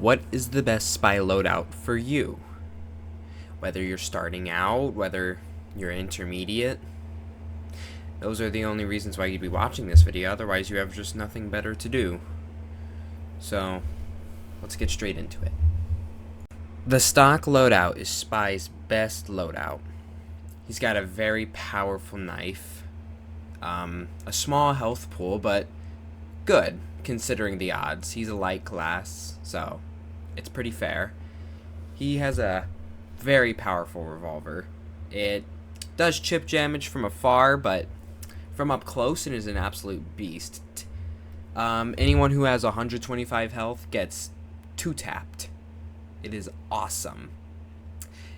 What is the best spy loadout for you? Whether you're starting out, whether you're intermediate, those are the only reasons why you'd be watching this video, otherwise you have just nothing better to do. So, let's get straight into it. The stock loadout is Spy's best loadout. He's got a very powerful knife, a small health pool, but good considering the odds. He's a light class, so it's pretty fair. He has a very powerful revolver. It does chip damage from afar, but from up close it is an absolute beast. Anyone who has 125 health gets 2-tapped. It is awesome.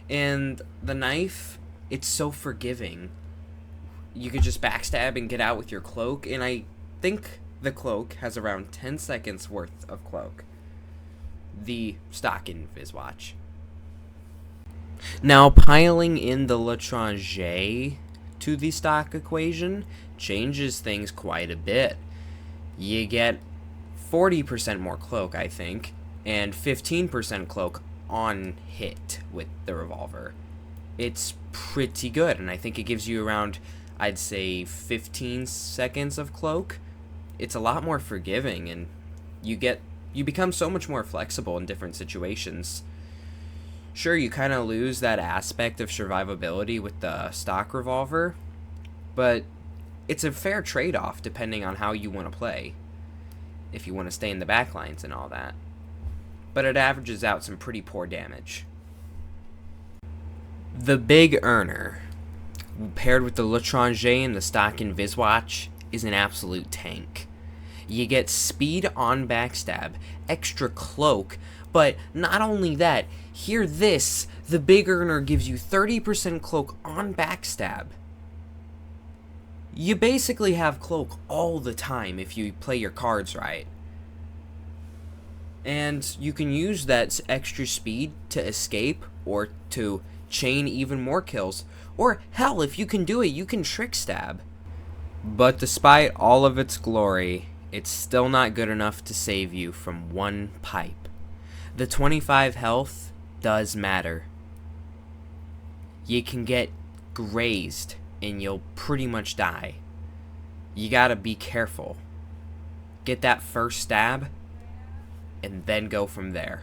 And the knife, it's so forgiving. You could just backstab and get out with your cloak, and I think the cloak has around 10 seconds worth of cloak. The stock Inviswatch. Now, piling in the l'étranger to the stock equation changes things quite a bit. You get 40% more cloak, I think, and 15% cloak on hit with the revolver. It's pretty good, and I think it gives you around, I'd say, 15 seconds of cloak. It's a lot more forgiving, and you become so much more flexible in different situations. Sure, you kind of lose that aspect of survivability with the stock revolver, but it's a fair trade-off depending on how you want to play, if you want to stay in the backlines and all that. But it averages out some pretty poor damage. The big earner, paired with the l'étranger and the stock Inviswatch, is an absolute tank. You get speed on backstab, extra cloak, but not only that, hear this, the big earner gives you 30% cloak on backstab. You basically have cloak all the time if you play your cards right. And you can use that extra speed to escape or to chain even more kills. Or hell, if you can do it, you can trick stab. But despite all of its glory, it's still not good enough to save you from one pipe. The 25 health does matter. You can get grazed and you'll pretty much die. You gotta be careful. Get that first stab and then go from there.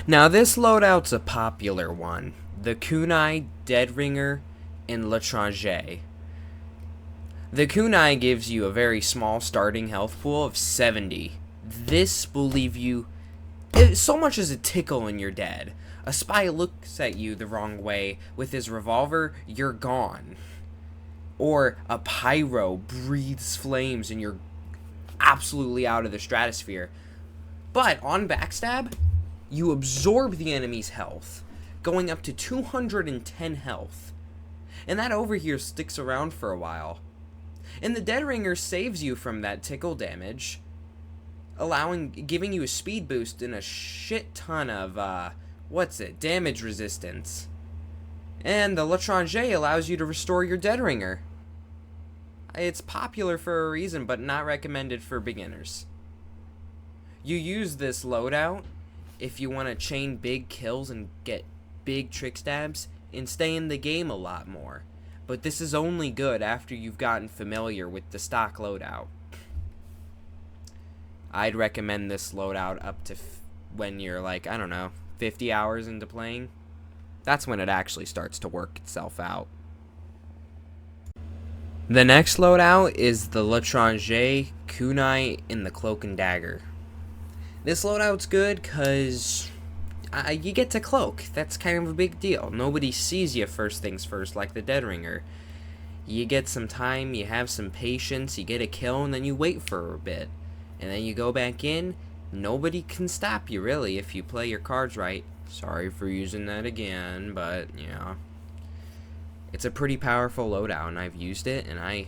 Now this loadout's a popular one. The kunai, dead ringer, and l'étranger. The kunai gives you a very small starting health pool of 70. This will leave you so much as a tickle and you're dead. A spy looks at you the wrong way with his revolver, you're gone. Or a pyro breathes flames and you're absolutely out of the stratosphere. But on backstab, you absorb the enemy's health, going up to 210 health. And that over here sticks around for a while. And the dead ringer saves you from that tickle damage, giving you a speed boost and a shit ton of damage resistance. And the l'étranger allows you to restore your dead ringer. It's popular for a reason, but not recommended for beginners. You use this loadout if you want to chain big kills and get big trick stabs and stay in the game a lot more. But this is only good after you've gotten familiar with the stock loadout. I'd recommend this loadout up to when you're like, I don't know, 50 hours into playing. That's when it actually starts to work itself out. The next loadout is the l'étranger, kunai, and the cloak and dagger. This loadout's good because you get to cloak. That's kind of a big deal. Nobody sees you first things first like the dead ringer. You get some time, you have some patience, you get a kill, and then you wait for a bit. And then you go back in. Nobody can stop you, really, if you play your cards right. Sorry for using that again, but, yeah. It's a pretty powerful loadout, and I've used it, and I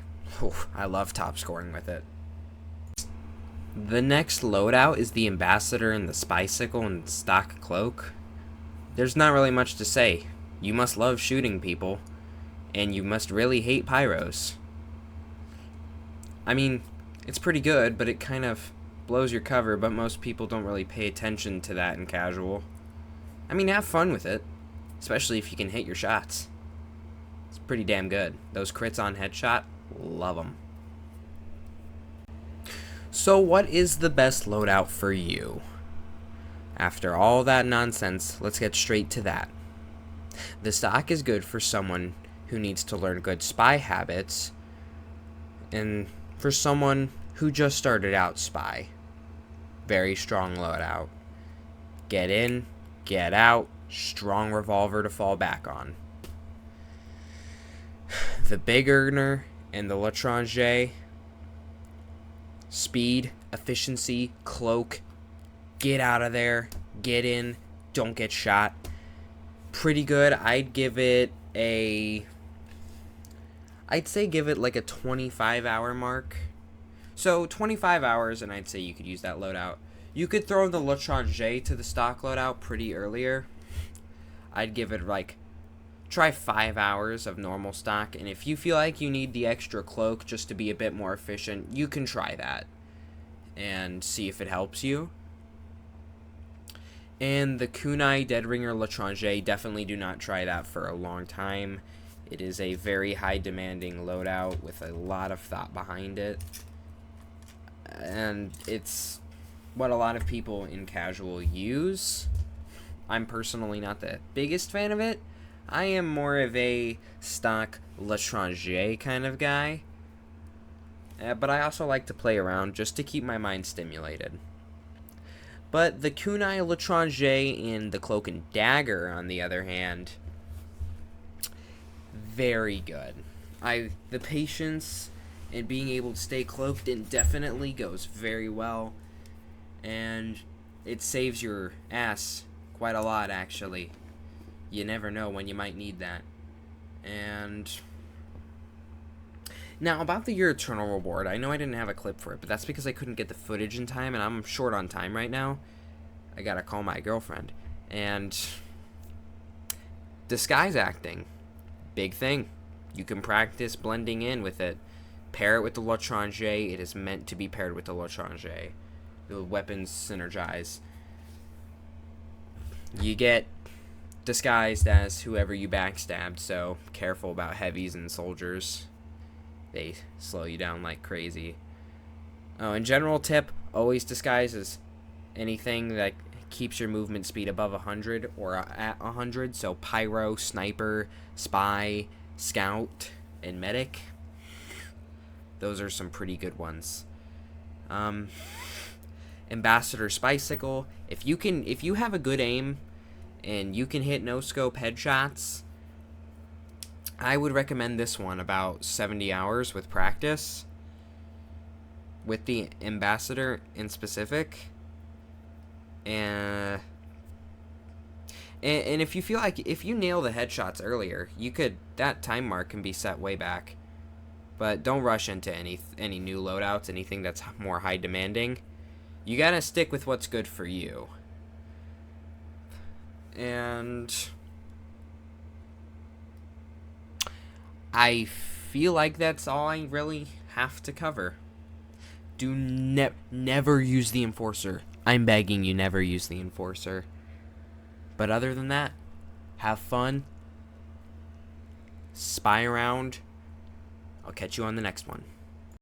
love top scoring with it. The next loadout is the Ambassador and the Spycicle and stock cloak. There's not really much to say. You must love shooting people, and you must really hate pyros. I mean, it's pretty good, but it kind of blows your cover, but most people don't really pay attention to that in casual. I mean, have fun with it, especially if you can hit your shots. It's pretty damn good. Those crits on headshot, love them. So what is the best loadout for you? After all that nonsense, let's get straight to that. The stock is good for someone who needs to learn good spy habits, and for someone who just started out spy. Very strong loadout. Get in, get out, strong revolver to fall back on. The big earner and the L'Étranger, speed, efficiency, cloak, get out of there, get in, don't get shot. Pretty good. I'd say give it like a 25-hour mark. So 25 hours, and I'd say you could use that loadout. You could throw the L'Étranger to the stock loadout pretty earlier. I'd give it like, try 5 hours of normal stock, and if you feel like you need the extra cloak just to be a bit more efficient, you can try that and see if it helps you. And the Kunai Deadringer L'Étranger, definitely do not try that for a long time. It is a very high demanding loadout with a lot of thought behind it. And it's what a lot of people in casual use. I'm personally not the biggest fan of it. I am more of a stock L'Étranger kind of guy. But I also like to play around just to keep my mind stimulated. But the Kunai L'Étranger and the Cloak and Dagger, on the other hand, very good. The patience and being able to stay cloaked indefinitely goes very well, and it saves your ass quite a lot, actually. You never know when you might need that. And now, about the Your Eternal Reward, I know I didn't have a clip for it, but that's because I couldn't get the footage in time, and I'm short on time right now. I gotta call my girlfriend. And disguise acting, big thing. You can practice blending in with it. Pair it with the L'Étranger. It is meant to be paired with the L'Étranger. The weapons synergize. You get disguised as whoever you backstabbed, so careful about heavies and soldiers. They slow you down like crazy. Oh, and general tip, always disguise as anything that keeps your movement speed above 100 or at 100. So pyro, sniper, spy, scout, and medic. Those are some pretty good ones. Ambassador's Bicycle. If you have a good aim and you can hit no scope headshots, I would recommend this one about 70 hours with practice with the Ambassador in specific. And if you feel like if you nail the headshots earlier, that time mark can be set way back. But don't rush into any new loadouts, anything that's more high demanding. You gotta stick with what's good for you. And I feel like that's all I really have to cover. Do never use the Enforcer. I'm begging you, never use the Enforcer. But other than that, have fun. Spy around. I'll catch you on the next one.